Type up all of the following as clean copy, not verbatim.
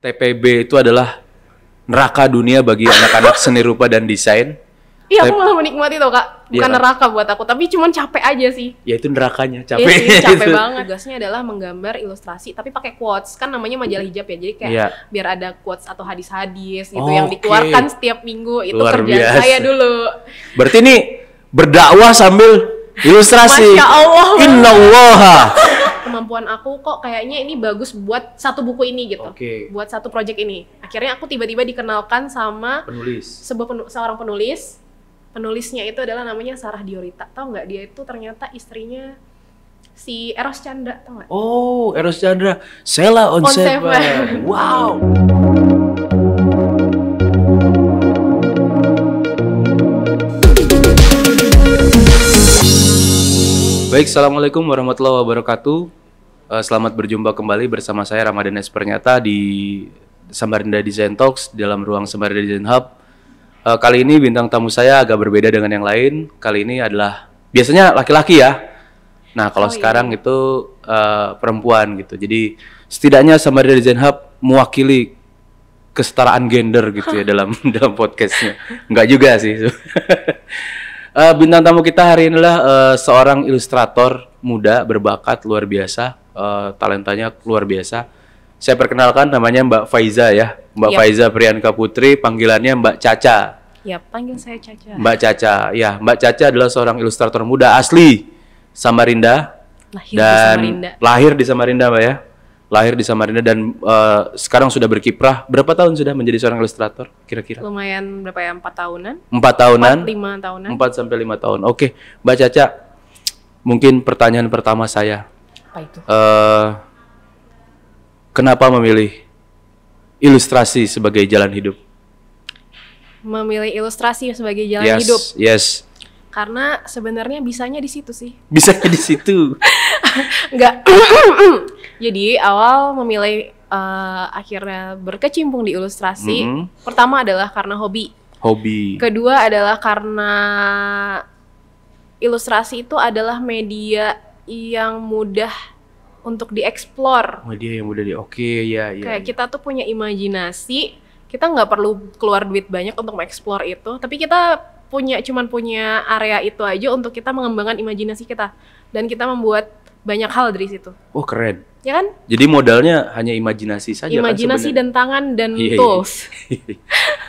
TPB itu adalah neraka dunia bagi anak-anak seni rupa dan desain. Iya, aku malah menikmati tau Kak. Bukan neraka buat aku, tapi cuman capek aja sih. Ya itu nerakanya, capek. Iya sih, capek banget. Tugasnya adalah menggambar ilustrasi, tapi pakai quotes. Kan namanya majalah hijab ya, jadi kayak biar ada quotes atau hadis-hadis gitu yang dikeluarkan setiap minggu. Itu luar kerjaan biasa. saya dulu. Berarti ini berdakwah sambil ilustrasi. Masya Allah. Innallaha. Kemampuan aku kok kayaknya ini bagus buat satu buku ini gitu. Buat satu project ini. Akhirnya aku tiba-tiba dikenalkan sama seorang penulis. Penulisnya itu adalah namanya Sarah Diorita. Tahu nggak, dia itu ternyata istrinya si Eros Chandra, tahu nggak? Oh, Eros Chandra. Sheila on Seven. Wow. Baik, assalamualaikum warahmatullahi wabarakatuh. Selamat berjumpa kembali bersama saya Ramadan S. Pernyata di Samarinda Design Talks dalam ruang Samarinda Design Hub. Kali ini bintang tamu saya agak berbeda dengan yang lain. Kali ini adalah biasanya laki-laki ya. Nah kalau sekarang itu perempuan gitu. Jadi setidaknya Samarinda Design Hub mewakili kesetaraan gender gitu ya dalam podcastnya. Enggak juga sih. Bintang tamu kita hari ini adalah seorang ilustrator muda berbakat luar biasa, talentanya luar biasa. Saya perkenalkan namanya Mbak Faiza ya, Mbak Faiza Priyanka Putri, panggilannya Mbak Caca. Ya, panggil saya Caca. Mbak Caca, ya Mbak Caca adalah seorang ilustrator muda asli Samarinda. Lahir di Samarinda Mbak ya, lahir di Samarinda dan sekarang sudah berkiprah. Berapa tahun sudah menjadi seorang ilustrator kira-kira? Lumayan berapa ya, 4 tahunan? 4 tahunan? 5 tahunan. 4 sampai 5 tahun. Oke, Mbak Caca, mungkin pertanyaan pertama saya. Apa itu? Kenapa memilih ilustrasi sebagai jalan hidup? Memilih ilustrasi sebagai jalan hidup? Yes. Karena sebenarnya bisanya di situ sih. Bisanya di situ? Enggak. Jadi awal memilih akhirnya berkecimpung di ilustrasi. Pertama adalah karena hobi. Kedua adalah karena ilustrasi itu adalah media yang mudah untuk dieksplor. Media yang mudah Kayak kita tuh punya imajinasi, kita nggak perlu keluar duit banyak untuk mengeksplor itu, tapi kita cuman punya area itu aja untuk kita mengembangkan imajinasi kita, dan kita membuat banyak hal dari situ. Oh keren. Ya kan? Jadi modalnya hanya imajinasi saja. Imajinasi dan tangan dan tools.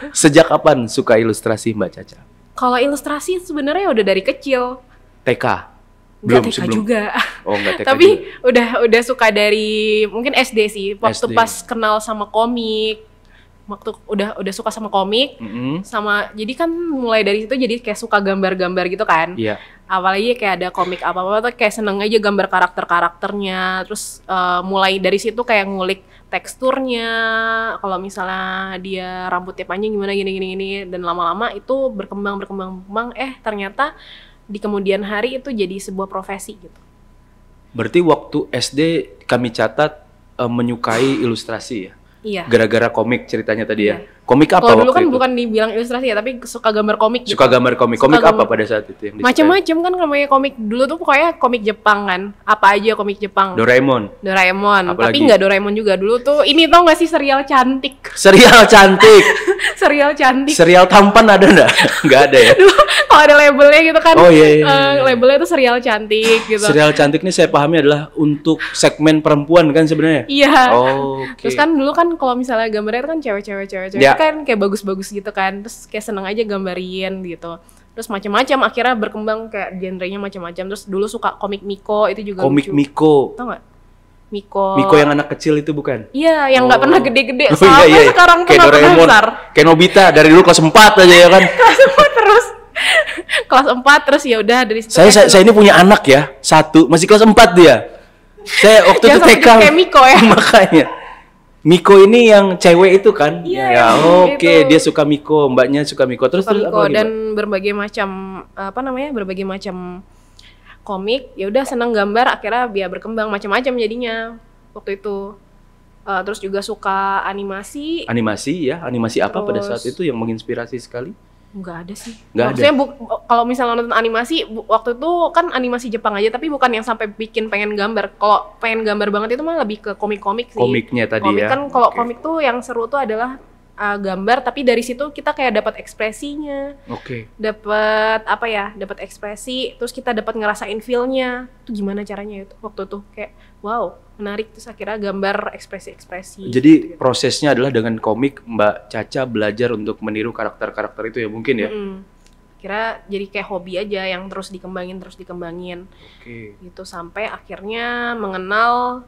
Sejak kapan suka ilustrasi Mbak Caca? Kalau ilustrasi sebenarnya udah dari kecil. TK? Belum TK juga. Oh, enggak TK. Tapi udah suka dari mungkin SD sih. Waktu pas kenal sama komik. Waktu udah suka sama komik. Sama jadi kan mulai dari situ jadi kayak suka gambar-gambar gitu kan. Iya. Apalagi kayak ada komik apa-apa tuh kayak seneng aja gambar karakter-karakternya. Terus mulai dari situ kayak ngulik teksturnya. Kalau misalnya dia rambutnya panjang gimana gini. Dan lama-lama itu berkembang ternyata di kemudian hari itu jadi sebuah profesi gitu. Berarti waktu SD kami catat menyukai ilustrasi ya? Iya. Gara-gara komik ceritanya tadi ya? Komik apa waktu itu? Kalau dulu kan bukan dibilang ilustrasi ya, tapi suka gambar komik gitu. Suka gambar komik. Komik apa pada saat itu yang disukai? Macam-macam kan namanya komik. Dulu tuh pokoknya komik Jepang kan. Apa aja komik Jepang. Doraemon. Tapi nggak Doraemon juga. Dulu tuh ini tau nggak sih serial cantik? Serial cantik? Serial tampan ada nggak? Nggak ada ya? Dulu kalau ada labelnya gitu kan. Oh iya. Labelnya tuh serial cantik gitu. Serial cantik ini saya pahami adalah untuk segmen perempuan kan sebenarnya? Iya. Oh, Terus kan dulu kan kalau misalnya gambarnya itu kan cewek-cewek kan kayak bagus-bagus gitu kan. Terus kayak seneng aja gambarin gitu. Terus macam-macam akhirnya berkembang kayak genrenya macam-macam. Terus dulu suka komik Miko, itu juga komik lucu. Miko. Tau nggak? Miko yang anak kecil itu bukan? Iya, yang nggak pernah gede-gede. Sampai sekarang tuh nggak pernah besar. Kayak Nobita dari dulu kelas 4 aja ya kan? Kelas 4 terus. Kelas 4 terus ya udah dari situ. Saya ini punya anak ya, 1 masih kelas 4 dia. Saya waktu itu TK. Kayak Miko ya. Makanya. Miko ini yang cewek itu kan? Iya. Ya, oke, dia suka Miko, mbaknya suka Miko. Terus Miko dan berbagai macam berbagai macam komik. Ya udah senang gambar, akhirnya dia berkembang macam-macam jadinya waktu itu. Terus juga suka animasi. Animasi apa pada saat itu yang menginspirasi sekali? Nggak ada sih. Nggak ada? Maksudnya kalau misalnya nonton animasi, waktu itu kan animasi Jepang aja, tapi bukan yang sampai bikin pengen gambar. Kalau pengen gambar banget itu mah lebih ke komik-komik sih. Komiknya tadi komik ya? kan kalau Oke. komik tuh yang seru tuh adalah gambar, tapi dari situ kita kayak dapat ekspresinya, Oke. dapat apa ya, dapat ekspresi, terus kita dapat ngerasain feel-nya. Itu gimana caranya itu waktu tuh kayak wow, menarik, terus akhirnya gambar ekspresi-ekspresi. Jadi gitu. prosesnya adalah dengan komik Mbak Caca belajar untuk meniru karakter-karakter itu ya mungkin ya? Kira jadi kayak hobi aja yang terus dikembangin Oke. gitu sampai akhirnya mengenal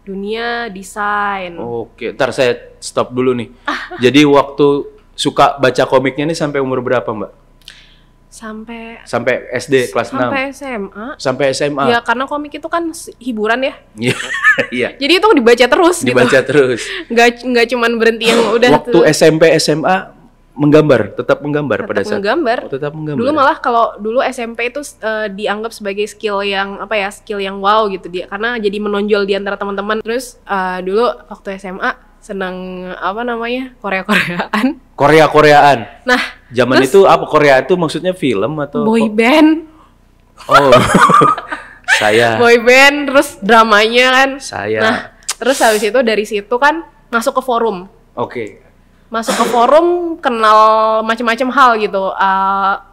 dunia desain. Oke, ntar saya stop dulu nih. Jadi waktu suka baca komiknya nih sampai umur berapa Mbak? Sampai Sampai SD kelas 6? sampai SMA. Sampai SMA? Ya karena komik itu kan hiburan ya. Iya. Iya. Jadi itu dibaca terus Dibaca gitu. terus. Nggak cuman berhenti yang udah Waktu tuh. SMP, SMA menggambar, tetap menggambar pada Tetap saat menggambar. Oh, tetap menggambar. Dulu malah kalau dulu SMP itu dianggap sebagai skill yang apa ya, skill yang wow gitu dia, karena jadi menonjol di antara teman-teman. Terus dulu waktu SMA senang apa namanya, Korea-Koreaan. Korea-Koreaan. Nah, Zaman terus itu apa Korea itu maksudnya film atau boy band, Oh. Saya. boy band, terus dramanya kan. Saya. Nah, terus habis itu dari situ kan masuk ke forum. Oke. Masuk ke forum, kenal macam-macam hal gitu,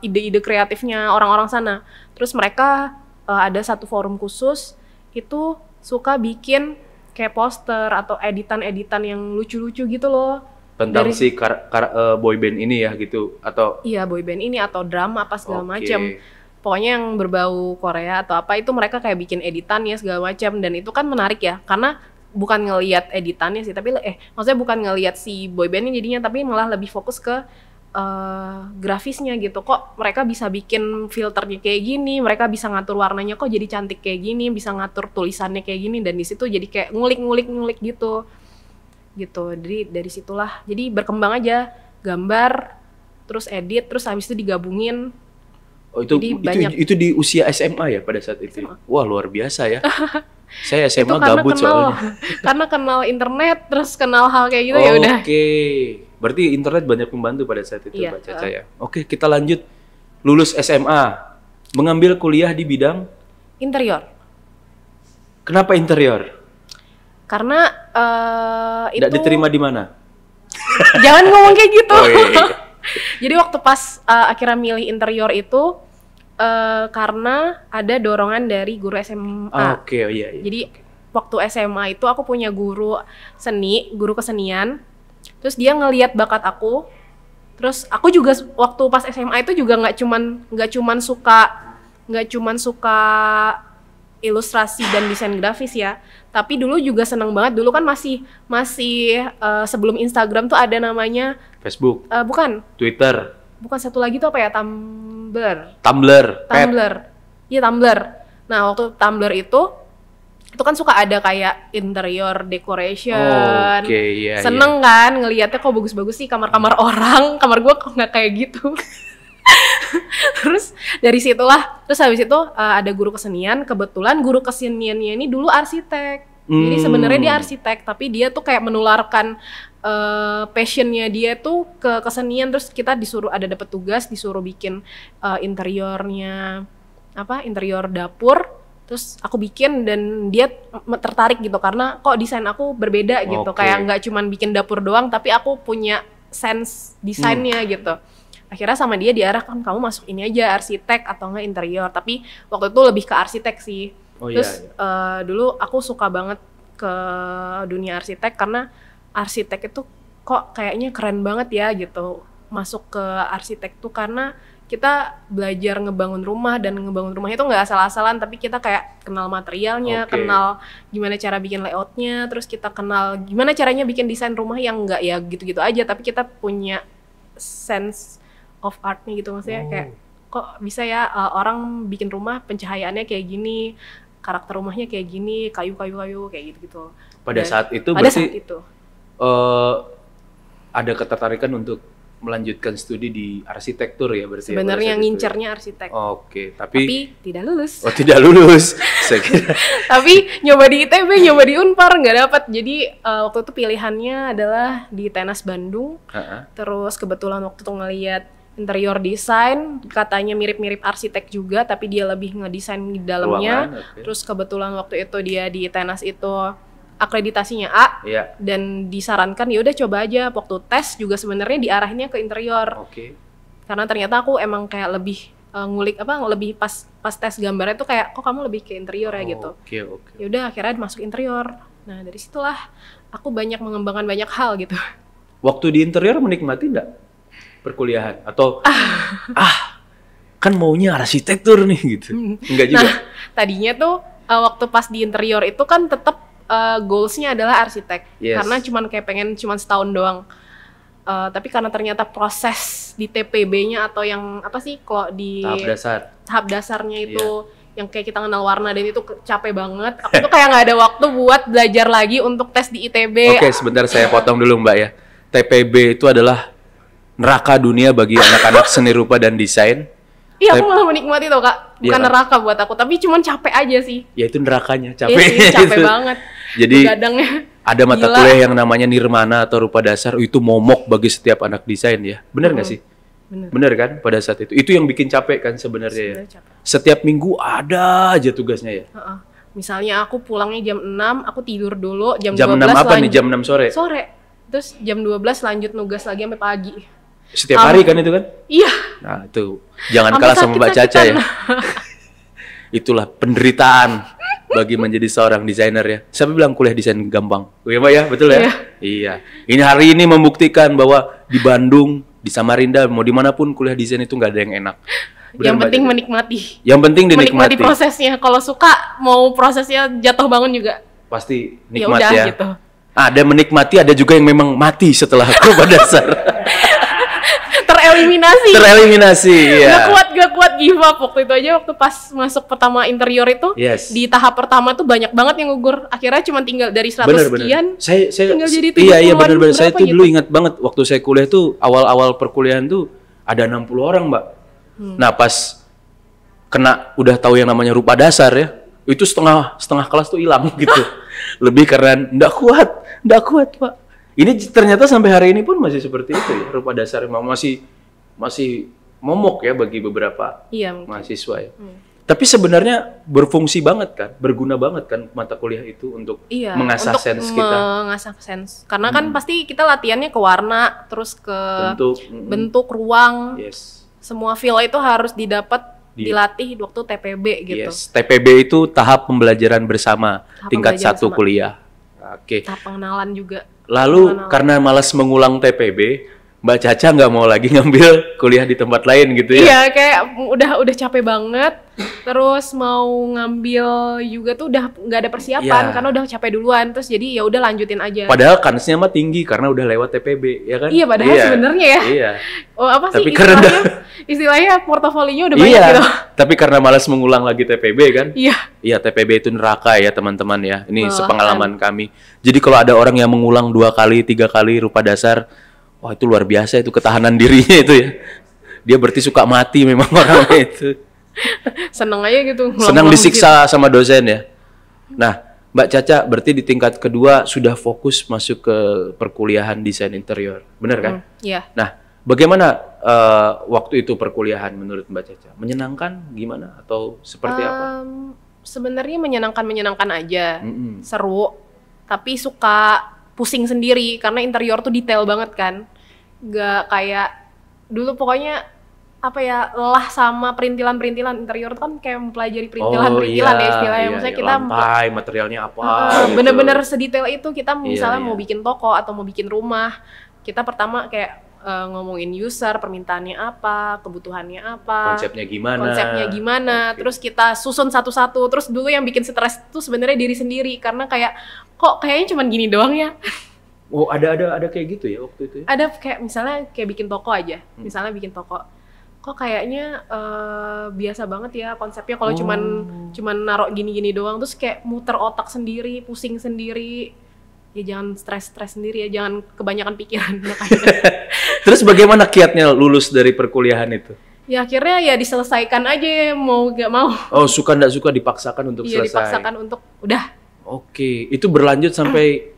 ide-ide kreatifnya orang-orang sana. Terus mereka ada satu forum khusus itu suka bikin kayak poster atau editan-editan yang lucu-lucu gitu loh. Tentang Dari- si boy band ini ya gitu atau Iya, boyband ini atau drama apa segala Oke. macam. Pokoknya yang berbau Korea atau apa itu mereka kayak bikin editannya segala macam, dan itu kan menarik ya karena bukan ngelihat editannya sih, tapi maksudnya bukan ngelihat si boybandnya jadinya, tapi malah lebih fokus ke grafisnya gitu. Kok mereka bisa bikin filternya kayak gini, mereka bisa ngatur warnanya kok jadi cantik kayak gini, bisa ngatur tulisannya kayak gini, dan di situ jadi kayak ngulik gitu. Jadi dari situlah jadi berkembang aja, gambar terus edit terus habis itu digabungin. Oh, itu Jadi banyak. itu di usia SMA ya pada saat itu. SMA. Wah, luar biasa ya. Saya SMA Itu karena gabut soalnya. karena kenal internet terus kenal hal kayak gitu ya udah. Oke. Berarti internet banyak membantu pada saat itu, Iya, Mbak Caca ya. Oke, kita lanjut. Lulus SMA, mengambil kuliah di bidang Interior. kenapa interior? Karena itu Tidak diterima di mana? jangan ngomong kayak gitu. Oh, iya. Jadi waktu pas akhirnya milih interior itu karena ada dorongan dari guru SMA. Oke, oh, iya. Jadi waktu SMA itu aku punya guru seni, guru kesenian. Terus dia ngelihat bakat aku. Terus aku juga waktu pas SMA itu juga nggak cuman suka ilustrasi dan desain grafis ya. Tapi dulu juga seneng banget. Dulu kan masih sebelum Instagram tuh ada namanya Facebook, bukan satu lagi tuh apa ya, Tumblr. Tumblr, Pet. Tumblr. Iya, Tumblr. Nah, waktu Tumblr itu kan suka ada kayak interior decoration. Oke, iya. Seneng kan ngelihatnya kok bagus-bagus sih kamar-kamar orang. Kamar gua kok nggak kayak gitu. Terus dari situlah, terus habis itu ada guru kesenian. Kebetulan guru keseniannya ini dulu arsitek. Jadi sebenarnya dia arsitek, tapi dia tuh kayak menularkan passionnya dia tuh ke kesenian. Terus kita dapat tugas disuruh bikin interiornya interior dapur. Terus aku bikin dan dia tertarik gitu karena kok desain aku berbeda gitu. Oke. Kayak nggak cuman bikin dapur doang, tapi aku punya sense desainnya gitu. Akhirnya sama dia diarahkan, kamu masuk ini aja, arsitek atau enggak interior. Tapi waktu itu lebih ke arsitek sih. Oh, iya, Terus dulu aku suka banget ke dunia arsitek karena arsitek itu kok kayaknya keren banget ya gitu. Masuk ke arsitek tuh karena kita belajar ngebangun rumah, dan ngebangun rumah itu nggak asal-asalan, tapi kita kayak kenal materialnya, Oke. kenal gimana cara bikin layoutnya, terus kita kenal gimana caranya bikin desain rumah yang nggak ya gitu-gitu aja, tapi kita punya sense of artnya gitu, maksudnya kayak kok bisa ya orang bikin rumah pencahayaannya kayak gini, karakter rumahnya kayak gini, kayu kayak gitu-gitu. Pada Dan saat itu pada berarti saat itu ada ketertarikan untuk melanjutkan studi di arsitektur ya berarti. sebenarnya ya, pada saat itu ngincernya arsitek, ya? Oke, tapi tapi tidak lulus. oh tidak lulus. Saya kira. Tapi nyoba di ITB, nyoba di Unpar nggak dapat. Jadi waktu itu pilihannya adalah di Tenas Bandung. Heeh. Terus kebetulan waktu itu ngeliat interior design, katanya mirip-mirip arsitek juga, tapi dia lebih ngedesain di dalamnya. Ruangan, oke. Terus kebetulan waktu itu dia di Tenas itu akreditasinya A, Iya. dan disarankan ya udah coba aja. Waktu tes juga sebenarnya diarahinnya ke interior, Oke. karena ternyata aku emang kayak lebih ngulik lebih pas tes gambarnya tuh kayak kok kamu lebih ke interior ya gitu. Oke, oke. Ya udah akhirnya masuk interior. Nah dari situlah aku banyak mengembangkan banyak hal gitu. Waktu di interior menikmati nggak perkuliahan atau kan maunya arsitektur nih gitu? Enggak juga. Nah tadinya tuh waktu pas di interior itu kan tetap goalsnya adalah arsitek, Yes. karena pengen setahun doang. Tapi karena ternyata proses di TPB-nya atau yang apa sih kalau di Tahap dasar. tahap dasarnya itu yang kayak kita kenal warna dan itu capek banget. Aku tuh kayak nggak ada waktu buat belajar lagi untuk tes di ITB. Oke, sebentar saya potong dulu Mbak ya. TPB itu adalah neraka dunia bagi anak-anak seni rupa dan desain. Iya, aku malah menikmati tuh Kak. Bukan Iya. neraka buat aku, tapi cuman capek aja sih. Ya itu nerakanya, Iya capek. sih, capek banget. Jadi Begadangnya. ada mata Gila. kuliah yang namanya nirmana atau rupa dasar, itu momok bagi setiap anak desain ya. Bener nggak sih? Bener. Bener kan pada saat itu? Itu yang bikin capek kan sebenarnya ya. Sebenarnya capek. Setiap minggu ada aja tugasnya ya. Heeh. Misalnya aku pulangnya jam 6, aku tidur dulu, jam Jam 12 6 apa nih? lanjut. Jam 6 sore? Sore. Terus jam 12 lanjut nugas lagi sampai pagi. Setiap hari kan itu kan? Iya. Nah itu, jangan Sampai kalah sama Mbak Caca ya. sakit-sakitan. Itulah penderitaan bagi menjadi seorang desainer ya. Siapa bilang kuliah desain gampang? Iya Mbak ya, betul ya? Iya. Iya. Ini hari ini membuktikan bahwa di Bandung, di Samarinda, mau dimanapun kuliah desain itu nggak ada yang enak. Bener, Yang Mbak penting Caca? menikmati. Yang penting Menikmati dinikmati. prosesnya. Kalau suka, mau prosesnya jatuh bangun juga. Pasti Ya nikmat udah ya. gitu. Ada menikmati, ada juga yang memang mati setelah rupa dasar. Tereliminasi. Tereliminasi, iya. Gak kuat give up. Waktu itu aja waktu pas masuk pertama interior itu, Yes. di tahap pertama tuh banyak banget yang gugur. Akhirnya cuma tinggal dari 100 Bener, sekian. Saya tinggal jadi iya 70-an bener. Saya berapa tuh gitu. dulu ingat banget waktu saya kuliah tuh awal-awal perkuliahan tuh ada 60 orang, Mbak. Nah, pas kena udah tahu yang namanya rupa dasar ya, itu setengah kelas tuh hilang gitu. Lebih karena ndak kuat, Pak. Ini ternyata sampai hari ini pun masih seperti itu ya, rupa dasar masih momok ya bagi beberapa Iya. mungkin. mahasiswa ya. Tapi sebenarnya berfungsi banget kan, berguna banget kan mata kuliah itu untuk Iya, mengasah untuk sense kita. mengasah sense. Karena kan pasti kita latihannya ke warna, terus ke Bentuk, bentuk ruang. yes, Semua feel itu harus didapat, Di- dilatih waktu TPB gitu. yes. TPB itu tahap pembelajaran bersama Tahap tingkat pembelajaran 1 bersama. kuliah. Oke. Tahap pengenalan juga. Lalu Pengenalan. karena malas mengulang TPB, Mbak Caca nggak mau lagi ngambil kuliah di tempat lain gitu ya? Iya, kayak udah capek banget. Terus mau ngambil juga tuh udah nggak ada persiapan Iya. karena udah capek duluan. Terus jadi ya udah lanjutin aja. Padahal kansnya mah tinggi karena udah lewat TPB, ya kan? Iya, padahal sebenarnya ya. Iya. Oh, apa sih Tapi karena istilahnya portofolionya udah banyak Iya. gitu. Tapi karena malas mengulang lagi TPB kan? Iya. Iya, TPB itu neraka ya teman-teman ya. Ini Melelahkan. sepengalaman kami. Jadi kalau ada orang yang mengulang 2 kali, 3 kali rupa dasar, wah itu luar biasa itu ketahanan dirinya itu ya. Dia berarti suka mati memang orangnya itu. Seneng aja gitu. Senang ngulang-ngulang disiksa sama dosen ya. Nah, Mbak Caca berarti di tingkat kedua sudah fokus masuk ke perkuliahan desain interior. Benar kan? gitu. Iya. Nah, bagaimana waktu itu perkuliahan menurut Mbak Caca? Menyenangkan gimana atau seperti apa? Sebenarnya menyenangkan aja. Mm-mm. Seru. Tapi suka pusing sendiri karena interior tuh detail banget kan. Gak kayak dulu pokoknya apa ya, lelah sama perintilan-perintilan interior tuh kan kayak mempelajari perintilan-perintilan ya istilahnya. Maksudnya kita lantai, materialnya apa? gitu. bener-bener sedetail itu. Kita misalnya iya. mau bikin toko atau mau bikin rumah, kita pertama kayak ngomongin user, permintaannya apa, kebutuhannya apa, Konsepnya gimana? Oke. terus kita susun satu-satu. Terus dulu yang bikin stres tuh sebenarnya diri sendiri karena kayak kok kayaknya cuman gini doang ya. Oh, ada kayak gitu ya waktu itu ya? Ada kayak misalnya kayak bikin toko aja, misalnya bikin toko, kok kayaknya biasa banget ya konsepnya kalau cuman narok gini-gini doang, terus kayak muter otak sendiri, pusing sendiri. Ya jangan stres sendiri ya, jangan kebanyakan pikiran makanya. Terus bagaimana kiatnya lulus dari perkuliahan itu? Ya akhirnya ya diselesaikan aja, mau gak mau. Oh, suka nggak suka dipaksakan untuk Iya selesai? dipaksakan untuk udah. Oke, itu berlanjut sampai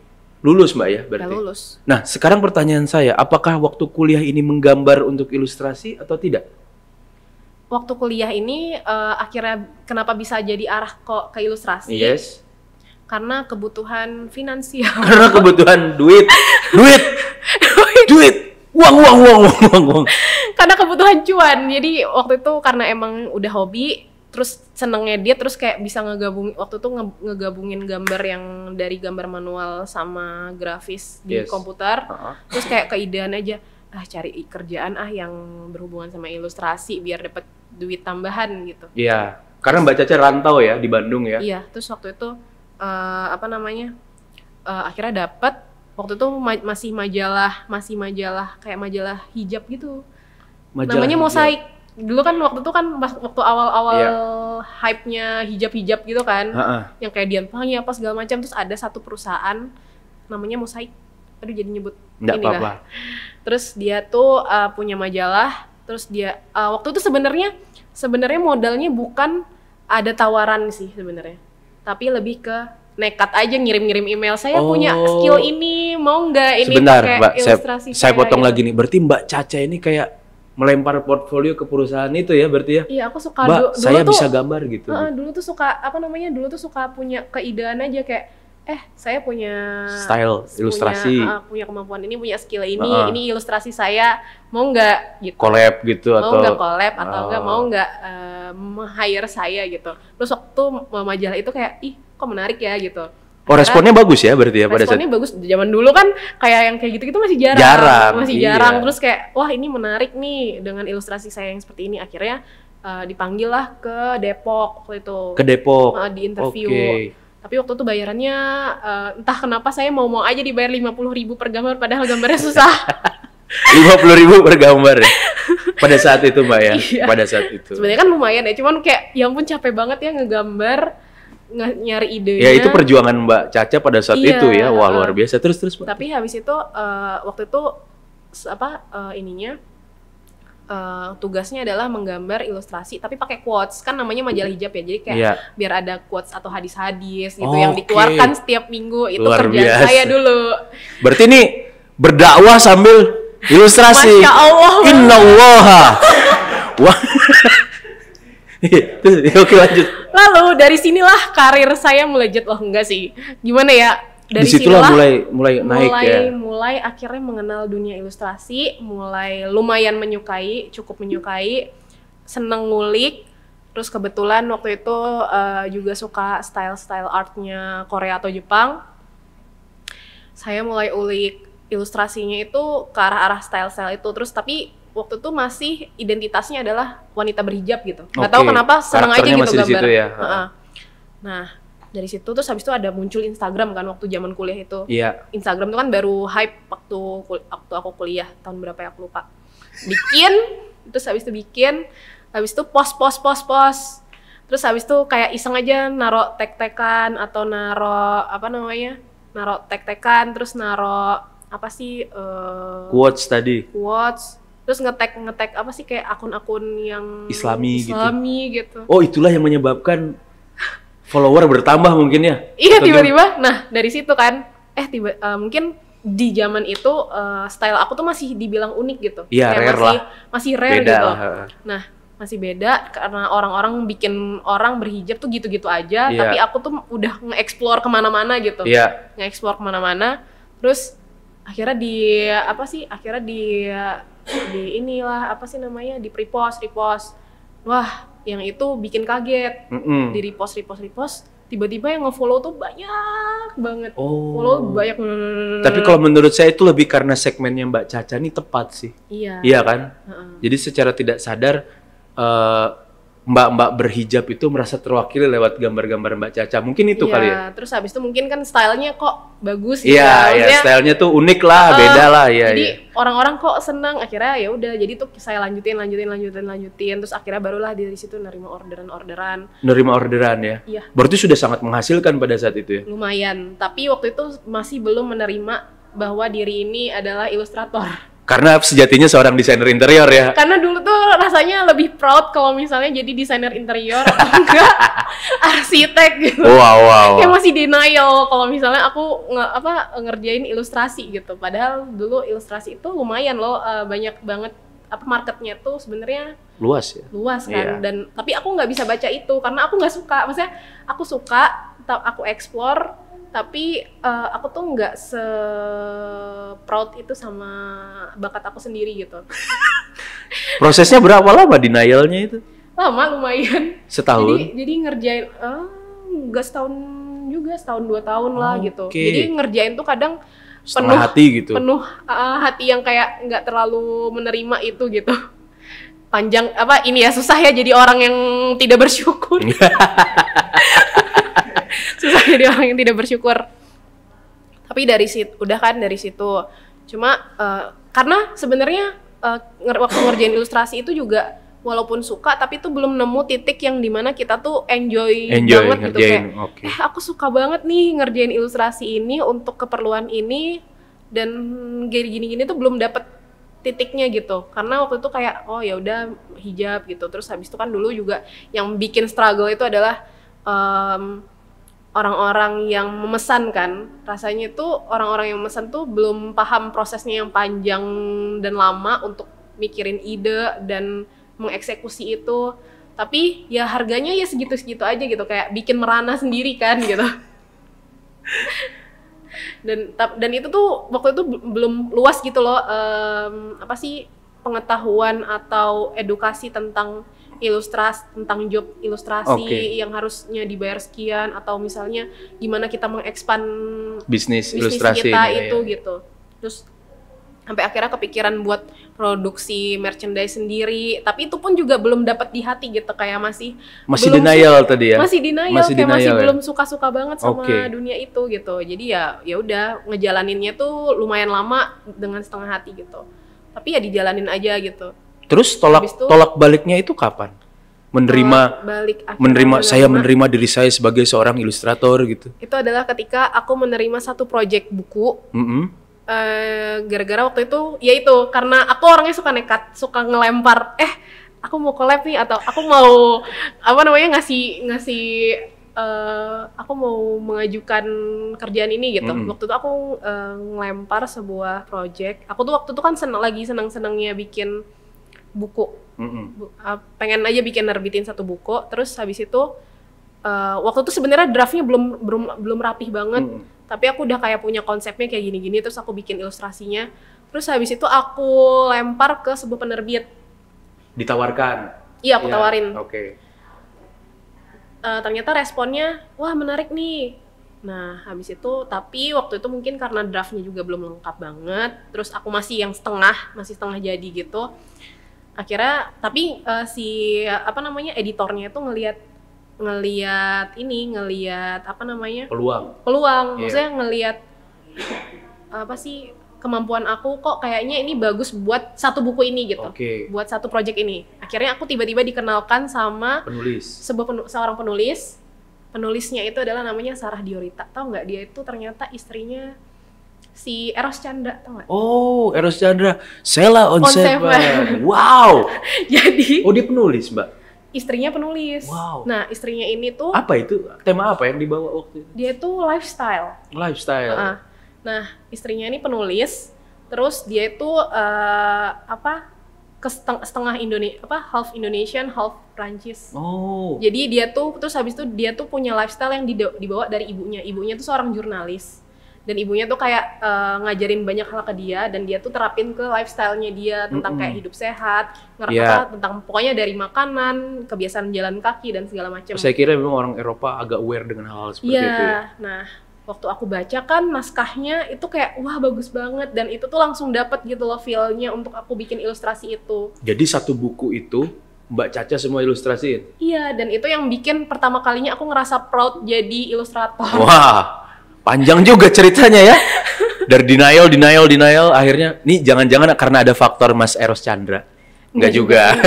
Lulus Mbak ya Udah berarti? lulus. Nah, sekarang pertanyaan saya, apakah waktu kuliah ini menggambar untuk ilustrasi atau tidak? Waktu kuliah ini akhirnya kenapa bisa jadi arah kok ke ilustrasi? Yes. Karena kebutuhan finansial. Karena kebutuhan duit. Uang. Karena kebutuhan cuan. Jadi waktu itu karena emang udah hobi, terus seneng ngedit, terus kayak bisa ngegabungin gambar yang dari gambar manual sama grafis di Yes. komputer. Terus kayak keidean aja, cari kerjaan yang berhubungan sama ilustrasi biar dapat duit tambahan gitu. Iya, karena Mbak Caca rantau ya di Bandung ya. Iya, terus waktu itu akhirnya dapat. Waktu itu masih majalah kayak majalah hijab gitu. Namanya hijab. Mosaik. Dulu kan waktu itu kan waktu awal-awal Iya. hype-nya hijab-hijab gitu kan. Ha-ha. Yang kayak Dian Pelangi apa segala macam, terus ada satu perusahaan namanya Mosaik. Aduh jadi nyebut Nggak inilah. apa-apa. Terus dia tuh punya majalah, terus dia waktu itu sebenarnya modalnya bukan ada tawaran sih sebenarnya. Tapi lebih ke nekat aja ngirim-ngirim email, saya punya skill ini, mau nggak ini Sebentar, pakai Mbak, ilustrasi saya potong gitu. lagi nih. Berarti Mbak Caca ini kayak melempar portfolio ke perusahaan itu ya berarti ya? Iya, aku suka Mbak, dulu saya tuh, bisa gambar gitu. dulu tuh suka dulu tuh suka punya keidean aja kayak saya punya Style, ilustrasi. punya kemampuan ini, punya skill ini ilustrasi saya, mau nggak gitu. Collab gitu Mau atau nggak collab atau nggak mau nggak hire saya gitu. Terus waktu majalah itu kayak kok menarik ya gitu. Oh, responnya bagus ya berarti ya pada saat Responnya bagus. Zaman dulu kan kayak yang kayak gitu-gitu masih jarang. Masih iya. jarang. Terus kayak wah ini menarik nih dengan ilustrasi saya yang seperti ini. Akhirnya dipanggil lah ke Depok waktu itu. ke Depok. Di interview. Oke. Tapi waktu itu bayarannya entah kenapa saya mau aja dibayar 50.000 per gambar padahal gambarnya susah. 50.000 per gambar ya. Pada saat itu Mbak ya. Iya. Pada saat itu. Sebenarnya kan lumayan ya, cuman kayak ya ampun capek banget ya ngegambar, nyari idenya. Ya itu perjuangan Mbak Caca pada saat Iya, itu ya. Wah, luar biasa. Terus Mbak. Tapi habis itu waktu itu tugasnya adalah menggambar ilustrasi tapi pakai quotes, kan namanya majalah hijab ya, jadi kayak Iya. biar ada quotes atau hadis-hadis gitu Oh, yang dikeluarkan setiap minggu. Itu Luar kerjaan biasa. saya dulu. Berarti ini berdakwah sambil ilustrasi. Masya Allah. Innallaha. Wah. Terus, oke lanjut. Lalu dari sinilah karir saya mulai enggak sih, gimana ya, dari Disitulah sinilah mulai naik ya. mulai akhirnya mengenal dunia ilustrasi, mulai lumayan cukup menyukai, seneng ngulik. Terus kebetulan waktu itu juga suka style artnya Korea atau Jepang. Saya mulai ulik ilustrasinya itu ke arah style itu. Terus tapi waktu itu masih identitasnya adalah wanita berhijab gitu. Nggak tahu Oke. kenapa seneng aja Karakternya gitu masih di gambar. situ ya. Nah dari situ terus habis itu ada muncul Instagram kan waktu zaman kuliah itu. Iya. Instagram itu kan baru hype waktu aku kuliah, tahun berapa ya aku lupa. Bikin, terus habis itu post. Terus habis itu kayak iseng aja naro tag-tagan atau naro tag-tagan, terus naro Quotes tadi. quotes, terus nge-tag apa sih kayak akun-akun yang Islami gitu. Oh, itulah yang menyebabkan follower bertambah mungkin ya? Iya, Atau tiba-tiba. Nah, dari situ kan mungkin di zaman itu style aku tuh masih dibilang unik gitu. Iya, Kayak rare lah. masih rare Beda gitu. lah. Nah, masih beda karena orang-orang bikin orang berhijab tuh gitu-gitu aja, Iya. tapi aku tuh udah nge-explore kemana-mana gitu. Iya. Nge-explore kemana-mana, terus akhirnya di di repost. Wah, yang itu bikin kaget. Di repost, tiba-tiba yang nge-follow tuh banyak banget. Oh. Follow banyak. Tapi kalau menurut saya itu lebih karena segmennya Mbak Caca ini tepat sih. Iya. Iya kan? Jadi secara tidak sadar mbak-mbak berhijab itu merasa terwakili lewat gambar-gambar Mbak Caca. Mungkin itu kali ya? Terus habis itu mungkin kan stylenya kok bagus Iya, gitu. iya, Maksudnya, stylenya tuh unik lah, beda lah, ya. Jadi orang-orang kok senang, akhirnya ya udah. Jadi tuh saya lanjutin. Terus akhirnya barulah dari situ nerima orderan. Nerima orderan ya? Iya. Berarti sudah sangat menghasilkan pada saat itu ya? Lumayan. Tapi waktu itu masih belum menerima bahwa diri ini adalah ilustrator. Karena sejatinya seorang desainer interior ya. Karena dulu tuh rasanya lebih proud kalau misalnya jadi desainer interior atau enggak arsitek gitu. Wow. Kayak masih denial kalau misalnya aku ngerjain ilustrasi gitu. Padahal dulu ilustrasi itu lumayan loh, banyak banget marketnya tuh sebenarnya Luas ya. luas kan. Iya. Dan tapi aku nggak bisa baca itu karena aku nggak suka. Maksudnya aku suka, aku explore, tapi aku tuh nggak proud itu sama bakat aku sendiri gitu. Prosesnya berapa lama denialnya itu? Lama lumayan. Setahun? Jadi ngerjain nggak setahun juga, setahun 2 tahun lah gitu. Oke. Jadi ngerjain tuh kadang Setengah hati gitu. penuh hati yang kayak nggak terlalu menerima itu gitu. Panjang ini ya, susah ya jadi orang yang tidak bersyukur. Susah jadi orang yang tidak bersyukur. Tapi dari situ cuma karena sebenarnya waktu ngerjain ilustrasi itu juga walaupun suka tapi itu belum nemu titik yang dimana kita tuh enjoy banget gitu kayak aku suka banget nih ngerjain ilustrasi ini untuk keperluan ini dan gini-gini tuh belum dapet titiknya gitu. Karena waktu itu kayak oh ya udah hijab gitu. Terus habis itu kan dulu juga yang bikin struggle itu adalah orang-orang yang memesan kan. Rasanya tuh orang-orang yang memesan tuh belum paham prosesnya yang panjang dan lama untuk mikirin ide dan mengeksekusi itu. Tapi ya harganya ya segitu-segitu aja gitu, kayak bikin merana sendiri kan gitu. Dan itu tuh waktu itu belum luas gitu loh, pengetahuan atau edukasi tentang ilustrasi, tentang job ilustrasi yang harusnya dibayar sekian, atau misalnya gimana kita mengekspan bisnis ilustrasi kita itu gitu. Terus sampai akhirnya kepikiran buat produksi merchandise sendiri, tapi itu pun juga belum dapat di hati gitu, kayak masih denial tadi ya. Masih denial belum suka-suka banget sama dunia itu gitu. Jadi ya udah ngejalaninnya tuh lumayan lama dengan setengah hati gitu. Tapi ya dijalanin aja gitu. Terus tolak baliknya itu kapan? Menerima diri saya sebagai seorang ilustrator gitu. Itu adalah ketika aku menerima satu project buku. Gara-gara waktu itu ya itu karena aku orangnya suka nekat, suka ngelempar aku mau collab nih, atau aku mau ngasih aku mau mengajukan kerjaan ini gitu. Waktu itu aku ngelempar sebuah project. Aku tuh waktu itu kan lagi seneng-senengnya bikin buku. Pengen aja nerbitin satu buku. Terus habis itu waktu itu sebenarnya draftnya belum rapih banget. Tapi aku udah kayak punya konsepnya kayak gini-gini, terus aku bikin ilustrasinya. Terus habis itu aku lempar ke sebuah penerbit. Ditawarkan? Iya, aku tawarin. Ternyata responnya, wah menarik nih. Nah, habis itu, tapi waktu itu mungkin karena draftnya juga belum lengkap banget. Terus aku masih setengah jadi gitu. Akhirnya, tapi editornya itu ngelihat peluang, maksudnya ngelihat kemampuan aku, kok kayaknya ini bagus buat satu buku ini gitu, buat satu project ini. Akhirnya aku tiba-tiba dikenalkan sama seorang penulisnya itu adalah namanya Sarah Diorita. Tahu nggak, dia itu ternyata istrinya si Eros Chandra, tau nggak? Oh, Eros Chandra, Sheila on Seven. Wow. Jadi dia penulis, Mbak? Istrinya penulis. Wow. Nah, istrinya ini tuh apa itu? Tema apa yang dibawa waktu itu? Dia tuh lifestyle. Nah, istrinya ini penulis. Terus dia itu setengah Indonesia, half Indonesian, half Prancis. Oh. Jadi dia tuh habis itu dia tuh punya lifestyle yang dibawa dari ibunya. Ibunya tuh seorang jurnalis. Dan ibunya tuh kayak ngajarin banyak hal ke dia, dan dia tuh terapin ke lifestyle-nya dia tentang kayak hidup sehat, tentang pokoknya dari makanan, kebiasaan jalan kaki dan segala macam. Saya kira memang orang Eropa agak aware dengan hal-hal seperti itu ya. Nah, waktu aku baca kan naskahnya itu kayak wah bagus banget, dan itu tuh langsung dapet gitu loh feel-nya untuk aku bikin ilustrasi itu. Jadi satu buku itu Mbak Caca semua ilustrasiin? Iya, dan itu yang bikin pertama kalinya aku ngerasa proud jadi ilustrator. Wah. Panjang juga ceritanya ya. Dari denial, akhirnya nih jangan-jangan karena ada faktor Mas Eros Chandra. Enggak juga.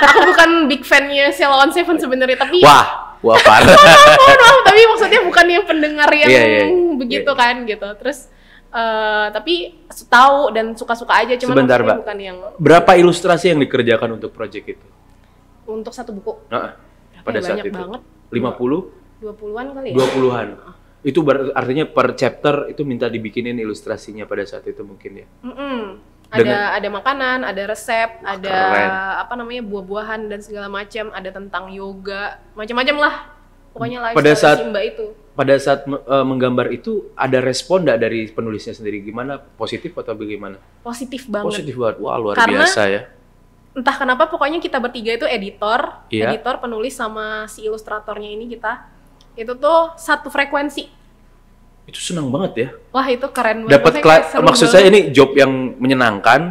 Aku bukan big fan-nya Sheila on Seven sebenarnya, tapi Wah, parah. Maaf, tapi maksudnya bukan yang pendengar yang begitu kan gitu. Terus Tapi tahu dan suka-suka aja, cuman Sebentar, maksudnya Mbak. bukan yang Berapa ilustrasi yang dikerjakan untuk project itu? untuk satu buku. Pada saat banyak itu. banget. 50? 20-an kali ya? 20-an. Itu artinya per chapter itu minta dibikinin ilustrasinya pada saat itu mungkin ya. Ada makanan, ada resep, ada keren. apa namanya buah-buahan dan segala macam, ada tentang yoga, macam-macam lah. Pokoknya Pada lifestyle saat- si Mbak itu. Pada saat menggambar itu ada respon nggak dari penulisnya sendiri? Gimana? Positif atau bagaimana? Positif banget. Positif banget. Wah, luar Karena- biasa ya. Entah kenapa pokoknya kita bertiga itu editor, Iya. editor, penulis sama si ilustratornya ini kita. Itu tuh satu frekuensi. Itu senang banget ya. Wah, itu keren banget. Dapat Maksudnya kayak seru maksud saya banget. ini job yang menyenangkan,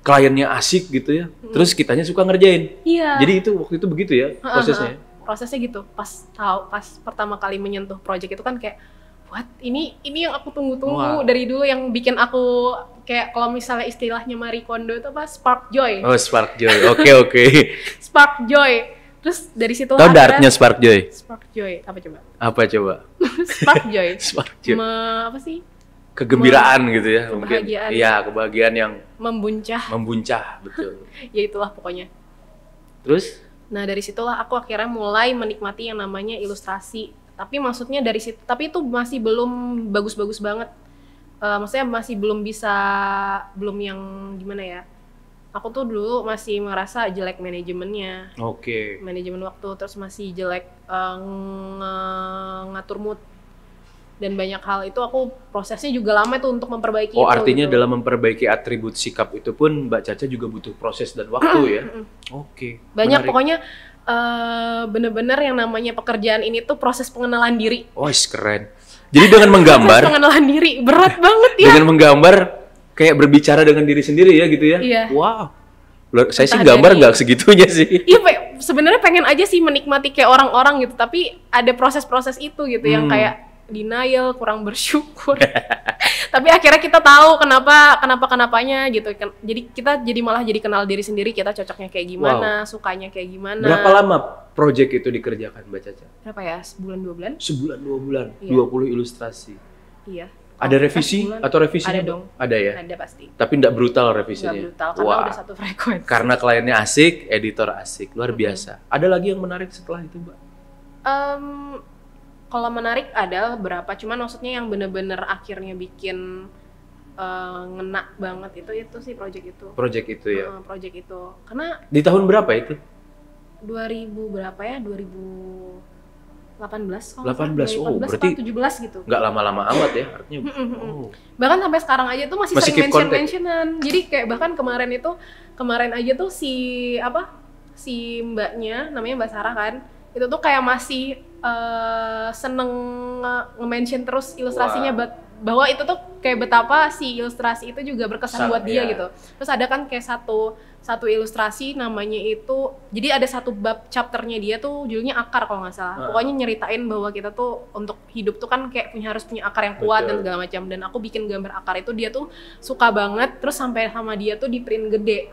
kliennya asik gitu ya. Terus kitanya suka ngerjain. Iya. Jadi itu waktu itu begitu ya prosesnya. Prosesnya gitu. Pas pertama kali menyentuh project itu kan kayak what? Ini yang aku tunggu-tunggu Wah. dari dulu, yang bikin aku kayak kalau misalnya istilahnya Marie Kondo itu apa? Spark joy. Oh, Spark Joy. Oke, oke. Spark joy. Terus dari situ Tahu nggak artinya Spark Joy? Spark joy apa coba? Apa coba? Spark joy. Spark Joy. Apa sih? Kegembiraan gitu ya mungkin. Kebahagiaan. Iya, kebahagiaan yang Membuncah. membuncah, betul. Ya itulah pokoknya. Terus Nah, dari situlah aku akhirnya mulai menikmati yang namanya ilustrasi. Tapi maksudnya dari situ, tapi itu masih belum bagus-bagus banget. Maksudnya masih belum yang gimana ya. Aku tuh dulu masih merasa jelek manajemennya. oke. Manajemen waktu, terus masih jelek ngatur mood. Dan banyak hal itu aku prosesnya juga lama tuh untuk memperbaiki Oh, itu. artinya gitu. dalam memperbaiki atribut sikap itu pun Mbak Caca juga butuh proses dan waktu ya. Oke. Banyak menarik. pokoknya bener-bener yang namanya pekerjaan ini tuh proses pengenalan diri. Oh, keren. Jadi dengan menggambar, Proses pengenalan diri berat banget ya. dengan menggambar kayak berbicara dengan diri sendiri ya gitu ya. Iya. Wow. Saya sih Entah gambar dari- nggak segitunya sih. Iya, sebenarnya pengen aja sih menikmati kayak orang-orang gitu, tapi ada proses-proses itu gitu yang kayak denial, kurang bersyukur. Tapi akhirnya kita tahu kenapanya gitu. Jadi kita malah jadi kenal diri sendiri, kita cocoknya kayak gimana, sukanya kayak gimana. Berapa lama project itu dikerjakan Mbak Caca? Berapa ya? Sebulan 2 bulan? Sebulan 2 bulan, Iya. 20 ilustrasi. Iya. Ada revisi sebulan. atau revisinya? Ada Mbak? dong. Ada ya. Ada pasti. Tapi nggak brutal revisinya. Nggak brutal karena Wah. udah satu frekuensi. Karena kliennya asik, editor asik, luar biasa. Ada lagi yang menarik setelah itu, Mbak? Kalau menarik ada beberapa, cuman maksudnya yang bener-bener akhirnya bikin ngena banget itu sih project itu. Project itu ya. Project itu. Karena Di tahun berapa itu? 2000 berapa ya? 2018 kalau 18, oh, berarti 17 gitu. Nggak lama-lama amat ya, artinya. Oh. Bahkan sampai sekarang aja tuh masih Masih sering keep contact. mention-mentionan. Jadi kayak bahkan kemarin aja tuh si mbaknya, namanya Mbak Sarah kan, itu tuh kayak masih seneng nge-mention terus ilustrasinya bahwa itu tuh kayak betapa si ilustrasi itu juga berkesan buat dia ya. gitu. Terus ada kan kayak satu ilustrasi namanya itu, jadi ada satu bab chapternya dia tuh judulnya akar kalau nggak salah. Pokoknya nyeritain bahwa kita tuh untuk hidup tuh kan kayak harus punya akar yang kuat dan Betul. segala macam. Dan aku bikin gambar akar itu dia tuh suka banget, terus sampai sama dia tuh di print gede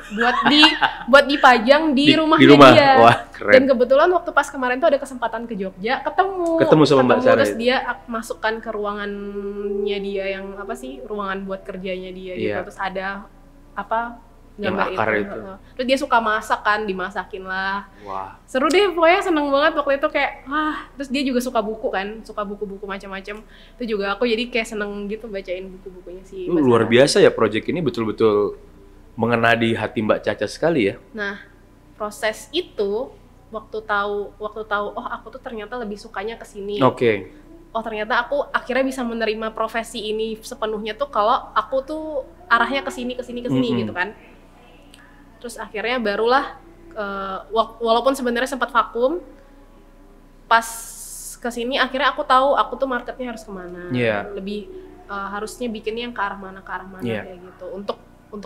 buat dipajang di rumahnya rumah. dia. Wah, keren. Dan kebetulan waktu pas kemarin tuh ada kesempatan ke Jogja, Ketemu sama Mbak Sarah terus itu. dia masukkan ke ruangannya dia yang apa sih, ruangan buat kerjanya dia gitu. Iya. Terus ada apa Yang gambar akar itu. Terus dia suka masak kan, dimasakin lah. Wah. Seru deh, pokoknya seneng banget waktu itu kayak terus dia juga suka buku kan, suka buku-buku macam-macam. Itu juga aku jadi kayak seneng gitu bacain buku-bukunya si Mbak Luar Sarah. biasa ya project ini, betul-betul mengena di hati Mbak Caca sekali ya. Nah, proses itu waktu tahu oh aku tuh ternyata lebih sukanya ke sini. Oke. Oh ternyata aku akhirnya bisa menerima profesi ini sepenuhnya tuh kalau aku tuh arahnya ke sini gitu kan. Terus akhirnya barulah walaupun sebenarnya sempat vakum, pas kesini akhirnya aku tahu aku tuh marketnya harus kemana. Iya. Lebih harusnya bikinnya yang ke arah mana Iya. kayak gitu untuk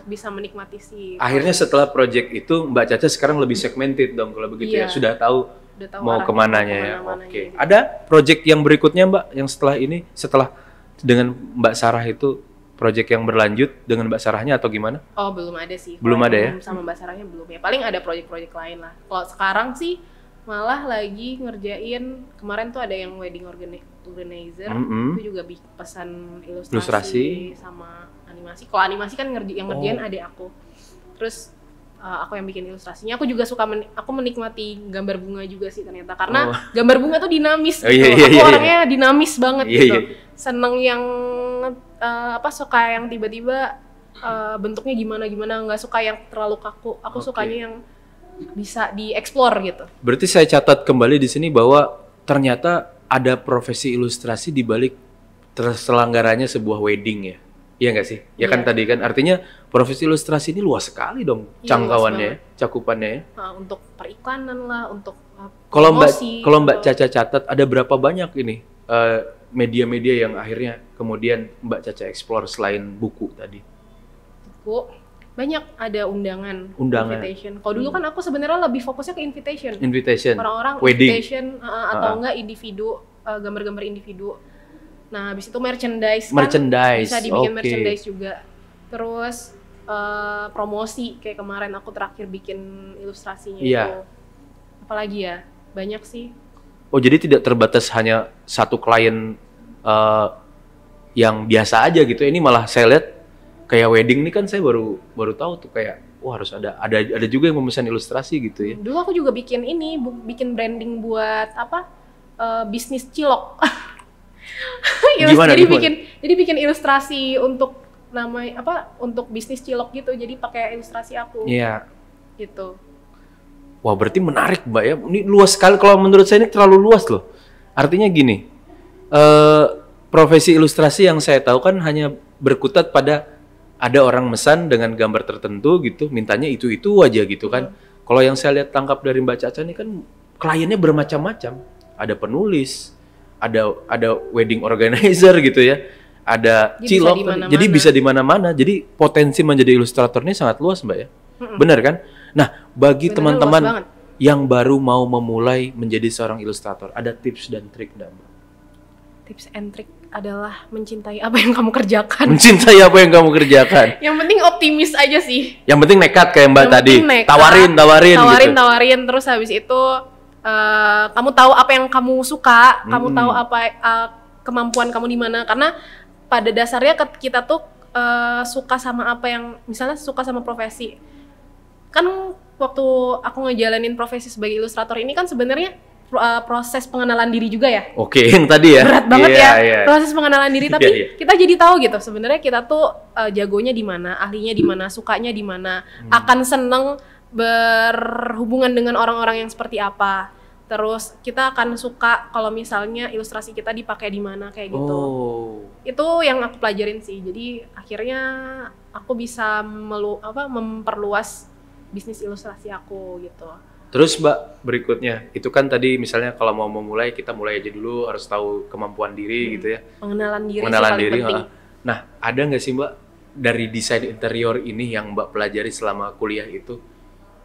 bisa menikmati si Akhirnya setelah project itu Mbak Caca sekarang lebih segmented dong kalau begitu ya. Iya. Sudah tahu udah tahu mau arahnya kemananya ya. kemana-mananya Oke. gitu. Ada project yang berikutnya Mbak yang setelah ini, setelah dengan Mbak Sarah itu project yang berlanjut dengan Mbak Sarahnya atau gimana? Oh belum ada sih. Belum Kalau ada yang sama Mbak Sarahnya belum ya. Paling ada proyek-proyek lain lah. Kalau sekarang sih malah lagi ngerjain, kemarin tuh ada yang wedding organizer, Mm-mm. itu juga pesan Ilustrasi. ilustrasi sama animasi. Kalau animasi kan yang ngerjain Oh. adik aku. Terus aku yang bikin ilustrasinya. Aku juga suka aku menikmati gambar bunga juga sih ternyata, karena gambar bunga tuh dinamis Oh, gitu. iya, iya, Aku iya. orangnya dinamis banget Iya, gitu. iya. Seneng yang suka yang tiba-tiba bentuknya gimana, nggak suka yang terlalu kaku. Aku Oke. sukanya yang bisa dieksplor gitu. Berarti saya catat kembali di sini bahwa ternyata ada profesi ilustrasi di balik terselenggaranya sebuah wedding ya. Iya nggak sih? Ya kan Iya. tadi kan artinya profesi ilustrasi ini luas sekali dong Iya, jangkauannya, luas cakupannya ya. Untuk periklanan lah, untuk Kalau promosi, Mbak gitu. Caca catat ada berapa banyak ini media-media yang akhirnya kemudian Mbak Caca explore selain buku tadi? Buku, banyak ada undangan. Invitation. Kalau dulu kan aku sebenarnya lebih fokusnya ke invitation. Invitation, Orang-orang wedding. invitation atau enggak individu, gambar-gambar individu. Nah, habis itu merchandise kan Merchandise, bisa dibikin oke. merchandise juga. Terus promosi, kayak kemarin aku terakhir bikin ilustrasinya Iya. itu. Apalagi ya? Banyak sih. Oh jadi tidak terbatas hanya satu klien yang biasa aja gitu. Ini malah saya lihat kayak wedding nih kan saya baru tahu tuh kayak wah harus ada juga yang memesan ilustrasi gitu ya. Dulu aku juga bikin bikin branding buat bisnis cilok. Gimana? Jadi bikin ilustrasi untuk untuk bisnis cilok gitu. Jadi pakai ilustrasi aku. Iya. Gitu. Wah berarti menarik Mbak ya. Ini luas sekali, kalau menurut saya ini terlalu luas loh. Artinya gini, profesi ilustrasi yang saya tahu kan hanya berkutat pada ada orang mesan dengan gambar tertentu gitu, mintanya itu aja gitu kan. Kalau yang saya lihat tangkap dari Mbak Caca ini kan kliennya bermacam-macam. Ada penulis, ada wedding organizer gitu ya, ada Jadi cilok, bisa di mana-mana. jadi bisa di mana-mana. Jadi potensi menjadi ilustrator ini sangat luas Mbak ya. Benar kan? Nah, bagi Benar-benar teman-teman luas banget. yang baru mau memulai menjadi seorang ilustrator, ada tips dan trik nggak Mbak? Tips and trick adalah mencintai apa yang kamu kerjakan. Mencintai apa yang kamu kerjakan. Yang penting optimis aja sih. Yang penting nekat kayak Mbak Yang tadi. penting nekat, Tawarin gitu. tawarin. Terus habis itu kamu tahu apa yang kamu suka, kamu tahu apa kemampuan kamu di mana. Karena pada dasarnya kita tuh suka sama apa yang, misalnya suka sama profesi. Kan waktu aku ngejalanin profesi sebagai ilustrator ini kan sebenarnya proses pengenalan diri juga ya. Oke, yang tadi ya. Berat banget Iya, ya iya. proses pengenalan diri, tapi Iya, iya. kita jadi tahu gitu sebenarnya kita tuh jagonya di mana, ahlinya di mana, sukanya di mana, akan seneng berhubungan dengan orang-orang yang seperti apa. Terus kita akan suka kalau misalnya ilustrasi kita dipakai di mana kayak gitu. Oh. Itu yang aku pelajarin sih. Jadi akhirnya aku bisa memperluas bisnis ilustrasi aku gitu. Terus Mbak, berikutnya, itu kan tadi misalnya kalau mau memulai, kita mulai aja dulu, harus tahu kemampuan diri gitu ya. Pengenalan diri sih Pengenalan paling diri. penting. Nah, ada nggak sih Mbak, dari desain interior ini yang Mbak pelajari selama kuliah itu,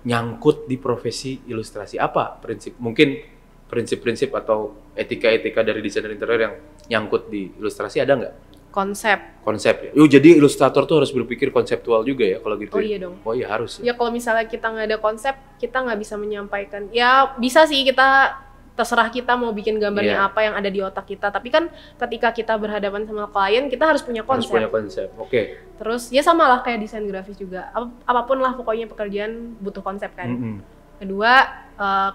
nyangkut di profesi ilustrasi? Apa prinsip? Mungkin prinsip-prinsip atau etika-etika dari desainer interior yang nyangkut di ilustrasi ada nggak? Konsep. Konsep ya? Jadi ilustrator tuh harus berpikir konseptual juga ya kalau gitu Oh ya? iya dong. Oh iya harus ya? Ya kalau misalnya kita nggak ada konsep, kita nggak bisa menyampaikan. Ya bisa sih, kita terserah kita mau bikin gambarnya Iya. apa yang ada di otak kita. Tapi kan ketika kita berhadapan sama klien, kita harus punya Harus konsep. punya konsep, oke. Terus ya sama lah kayak desain grafis juga. Apapun lah pokoknya pekerjaan butuh konsep kan. Kedua,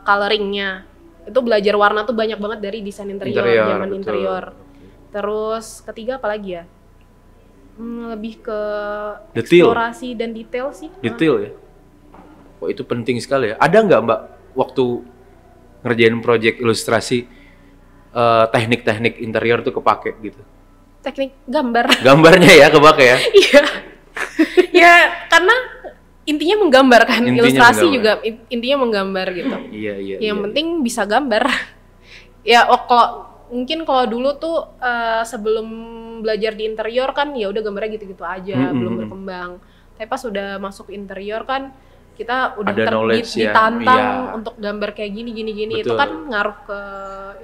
coloringnya. Itu belajar warna tuh banyak banget dari desain interior, zaman betul. interior. Terus ketiga apa lagi ya? Lebih ke Detail. eksplorasi dan detail sih. Detail ya? Oh itu penting sekali ya. Ada nggak Mbak waktu ngerjain project ilustrasi teknik-teknik interior tuh kepake gitu? Teknik gambar. Gambarnya ya kepake ya? Iya. Ya karena intinya menggambar kan. Intinya Ilustrasi menggambar. juga intinya menggambar gitu. Iya iya. Yang iya. penting bisa gambar. Ya mungkin kalau dulu tuh sebelum belajar di interior kan ya udah gambarnya gitu-gitu aja, belum berkembang. Tapi pas udah masuk interior kan kita udah Ada knowledge ya, ditantang iya. untuk gambar kayak gini. Itu Betul. kan ngaruh ke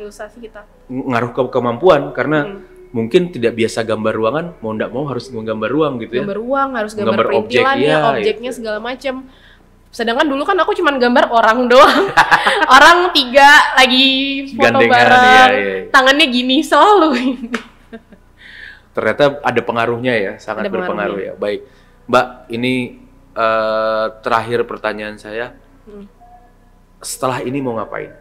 ilustrasi kita. Ngaruh ke kemampuan karena mungkin tidak biasa gambar ruangan, mau nggak mau harus menggambar ruang gitu ya? Gambar ruang, harus gambar Gambar objek, perintilannya, iya, objeknya itu. segala macam. Sedangkan dulu kan aku cuman gambar orang doang. Orang 3 lagi foto Gandengan, bareng, iya. tangannya gini selalu. Ternyata ada pengaruhnya ya, sangat Ada berpengaruh pengaruhnya. ya. Baik, Mbak, ini terakhir pertanyaan saya. Setelah ini mau ngapain?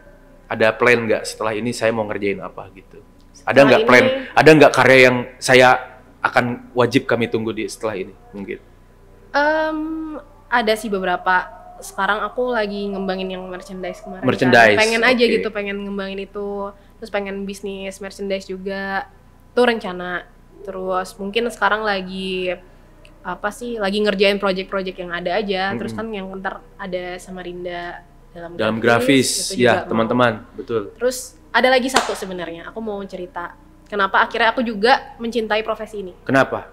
Ada plan nggak? Setelah ini saya mau ngerjain apa gitu? Ada nggak plan? Ada nggak karya yang saya akan wajib kami tunggu di setelah ini mungkin? Ada sih beberapa. Sekarang aku lagi ngembangin yang merchandise kemarin. Merchandise, Kan. Pengen aja oke. gitu, pengen ngembangin itu. Terus pengen bisnis merchandise juga. Itu rencana. Terus mungkin sekarang lagi lagi ngerjain project-project yang ada aja. Terus kan yang ntar ada Samarinda Dalam grafis itu juga ya teman-teman, betul. Terus ada lagi satu sebenarnya. Aku mau cerita. Kenapa akhirnya aku juga mencintai profesi ini? Kenapa?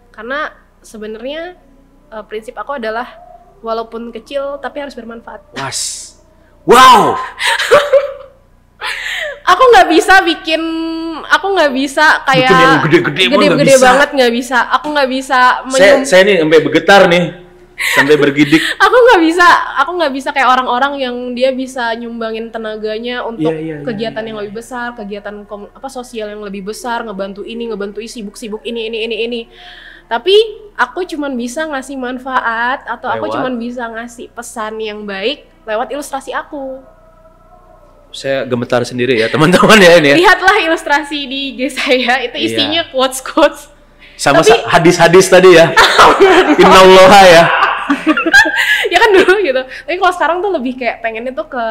Karena sebenarnya prinsip aku adalah walaupun kecil tapi harus bermanfaat. Wow. Aku nggak bisa kayak bikin yang gede-gede nggak bisa. banget, nggak bisa. Aku nggak bisa. Saya nih sampai bergetar nih, sampai bergidik. Aku nggak bisa kayak orang-orang yang dia bisa nyumbangin tenaganya untuk kegiatan yang lebih besar, kegiatan sosial yang lebih besar, ngebantu sibuk-sibuk ini. Tapi aku cuman bisa ngasih manfaat atau aku cuman bisa ngasih pesan yang baik lewat ilustrasi aku. Saya gemetar sendiri ya teman-teman ya ini ya. Lihatlah ilustrasi di IG saya, itu isinya quotes-quotes. Sama hadis-hadis tadi ya. Innallaha ya. Ya kan dulu gitu. Tapi kalau sekarang tuh lebih kayak pengennya tuh ke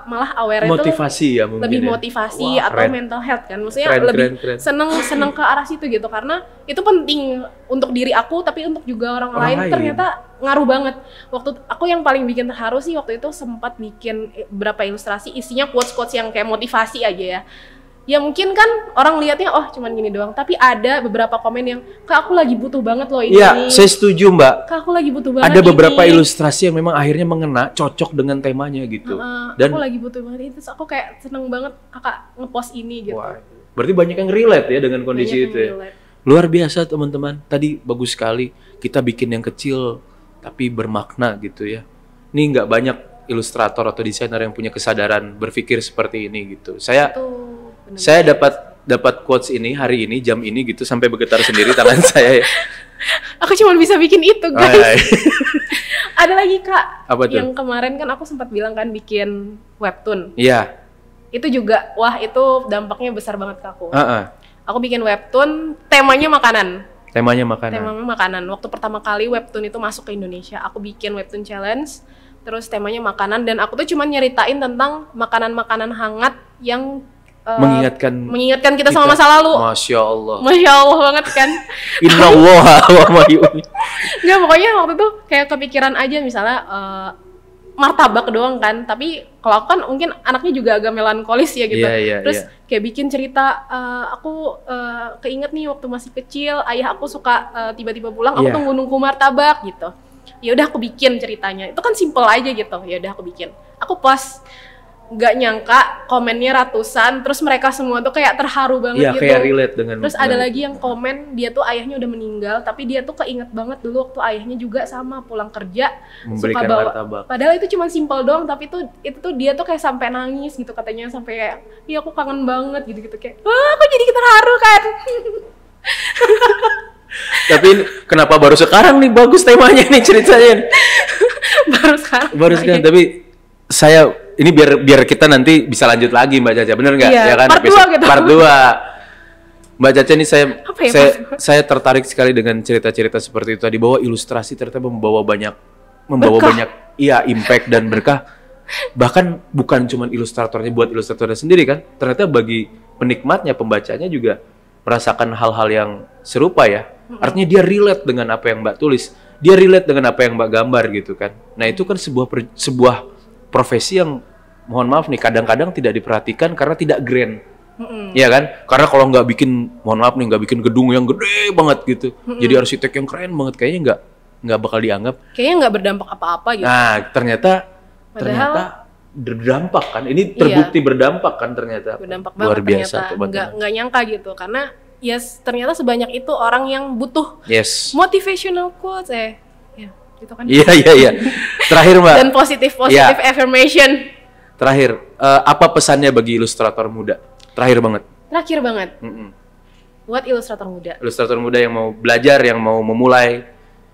malah aware motivasi itu ya mungkin lebih ya. motivasi atau keren. mental health kan. Maksudnya Keren. seneng ke arah situ gitu, karena itu penting untuk diri aku tapi untuk juga orang lain ternyata ngaruh banget. Waktu aku yang paling bikin terharu sih waktu itu sempat bikin beberapa ilustrasi isinya quotes-quotes yang kayak motivasi aja ya. Ya mungkin kan orang lihatnya oh cuman gini doang, tapi ada beberapa komen yang Kak aku lagi butuh banget loh ini. Iya, saya setuju Mbak. Kak aku lagi butuh banget. Ada beberapa ilustrasi yang memang akhirnya mengena, cocok dengan temanya gitu. Dan aku lagi butuh banget itu, terus aku kayak seneng banget Kakak ngepost ini gitu. Wah, berarti banyak yang relate ya dengan kondisi itu ya. Luar biasa teman-teman. Tadi bagus sekali kita bikin yang kecil tapi bermakna gitu ya. Ini nggak banyak ilustrator atau desainer yang punya kesadaran berpikir seperti ini gitu. Saya dapat quotes ini hari ini jam ini gitu sampai bergetar sendiri tangan saya ya. Aku cuma bisa bikin itu guys. Ada lagi Kak. Apa tuh? Yang kemarin kan aku sempat bilang kan bikin webtoon. Iya. Itu juga itu dampaknya besar banget ke aku. Aku bikin webtoon temanya makanan. Temanya makanan. Waktu pertama kali webtoon itu masuk ke Indonesia, aku bikin webtoon challenge. Terus temanya makanan dan aku tuh cuma nyeritain tentang makanan-makanan hangat yang mengingatkan kita sama masa lalu. Masya Allah banget kan. Innallaha wa ma yu'min. Nggak, pokoknya waktu itu kayak kepikiran aja misalnya martabak doang kan, tapi kalau aku kan mungkin anaknya juga agak melankolis ya gitu. Terus kayak bikin cerita aku keinget nih waktu masih kecil ayah aku suka tiba-tiba pulang aku tuh nunggu martabak gitu. Ya udah aku bikin ceritanya. Itu kan simple aja gitu. Ya udah aku bikin. Aku post, nggak nyangka komennya ratusan, terus mereka semua tuh kayak terharu banget gitu. Iya, kayak relate dengan. Terus ada lagi yang komen dia tuh ayahnya udah meninggal, tapi dia tuh keinget banget dulu waktu ayahnya juga sama pulang kerja memberikan suka bawa martabak. Padahal itu cuma simple doang, tapi itu tuh dia tuh kayak sampai nangis gitu katanya, sampai kayak iya aku kangen banget gitu kayak wah aku jadi terharu kan. Tapi kenapa baru sekarang nih bagus temanya nih ceritanya? Baru sekarang. Tapi saya ini biar kita nanti bisa lanjut lagi Mbak Caca, bener nggak? Iya, ya kan? Part 2. Mbak Caca ini saya tertarik sekali dengan cerita-cerita seperti itu tadi, bahwa ilustrasi ternyata membawa banyak impact dan berkah. Bahkan bukan cuma ilustratornya buat ilustratornya sendiri kan, ternyata bagi penikmatnya, pembacanya juga merasakan hal-hal yang serupa ya. Artinya dia relate dengan apa yang Mbak tulis, dia relate dengan apa yang Mbak gambar gitu kan. Nah itu kan sebuah profesi yang mohon maaf nih kadang-kadang tidak diperhatikan karena tidak grand. Iya kan? Karena kalau nggak bikin, mohon maaf nih, nggak bikin gedung yang gede banget gitu, jadi arsitek yang keren banget, kayaknya nggak bakal dianggap. Kayaknya nggak berdampak apa-apa gitu. Nah ternyata berdampak kan, ini terbukti berdampak kan ternyata. Berdampak banget. Luar biasa ternyata. Nggak nyangka gitu, karena ternyata sebanyak itu orang yang butuh motivational quotes gitu kan. Iya. Terakhir Mbak. Dan positif Ya. affirmation. Terakhir, apa pesannya bagi ilustrator muda? Terakhir banget. Terakhir banget. Mm-mm. Buat ilustrator muda. Ilustrator muda yang mau belajar, yang mau memulai.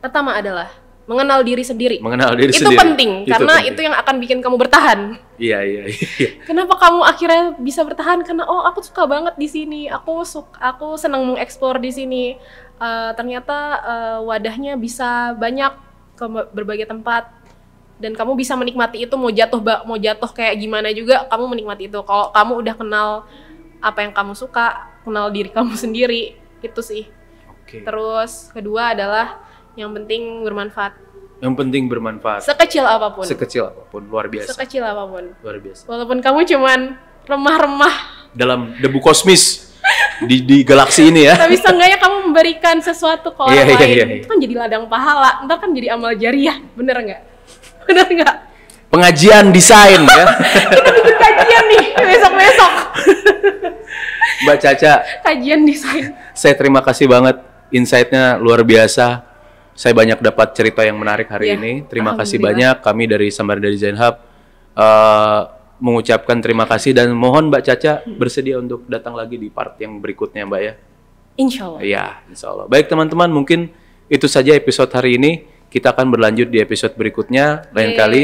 Pertama adalah mengenal diri sendiri. Mengenal diri Itu sendiri. penting karena itu yang akan bikin kamu bertahan. Iya, iya, iya. Kenapa kamu akhirnya bisa bertahan? Karena aku suka banget di sini. Aku senang mengeksplor di sini. Ternyata wadahnya bisa banyak ke berbagai tempat dan kamu bisa menikmati itu, mau jatuh kayak gimana juga kamu menikmati itu. Kalau kamu udah kenal apa yang kamu suka, kenal diri kamu sendiri, itu sih. Oke. Terus kedua adalah yang penting bermanfaat. Yang penting bermanfaat. Sekecil apapun. Sekecil apapun, luar biasa. Sekecil apapun. Luar biasa. Walaupun kamu cuman remah-remah, Dalam debu kosmis di galaksi ini ya. tapi seenggaknya kamu memberikan sesuatu ke orang Iya, iya, lain. iya, iya. Itu kan jadi ladang pahala. Ntar kan jadi amal jariah, bener nggak? Bener nggak? Pengajian desain ya. Kita bikin kajian nih besok-besok. Mbak Caca, Kajian desain. saya terima kasih banget, insight-nya luar biasa. Saya banyak dapat cerita yang menarik hari Iya, ini. Terima kasih alhamdulillah. banyak. Kami dari Samarinda Design Hub mengucapkan terima kasih dan mohon Mbak Caca bersedia untuk datang lagi di part yang berikutnya, Mbak ya. Insya Allah. Ya, insya Allah. Baik teman-teman, mungkin itu saja episode hari ini. Kita akan berlanjut di episode berikutnya lain Yeay. kali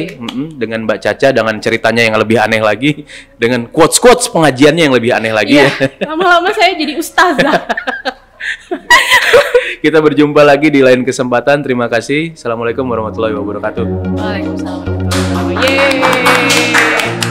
dengan Mbak Caca dengan ceritanya yang lebih aneh lagi, dengan quotes-quotes pengajiannya yang lebih aneh lagi Iya, ya. lama-lama saya jadi ustazah. Kita berjumpa lagi di lain kesempatan. Terima kasih. Assalamualaikum warahmatullahi wabarakatuh. Waalaikumsalam warahmatullahi wabarakatuh. Yeay.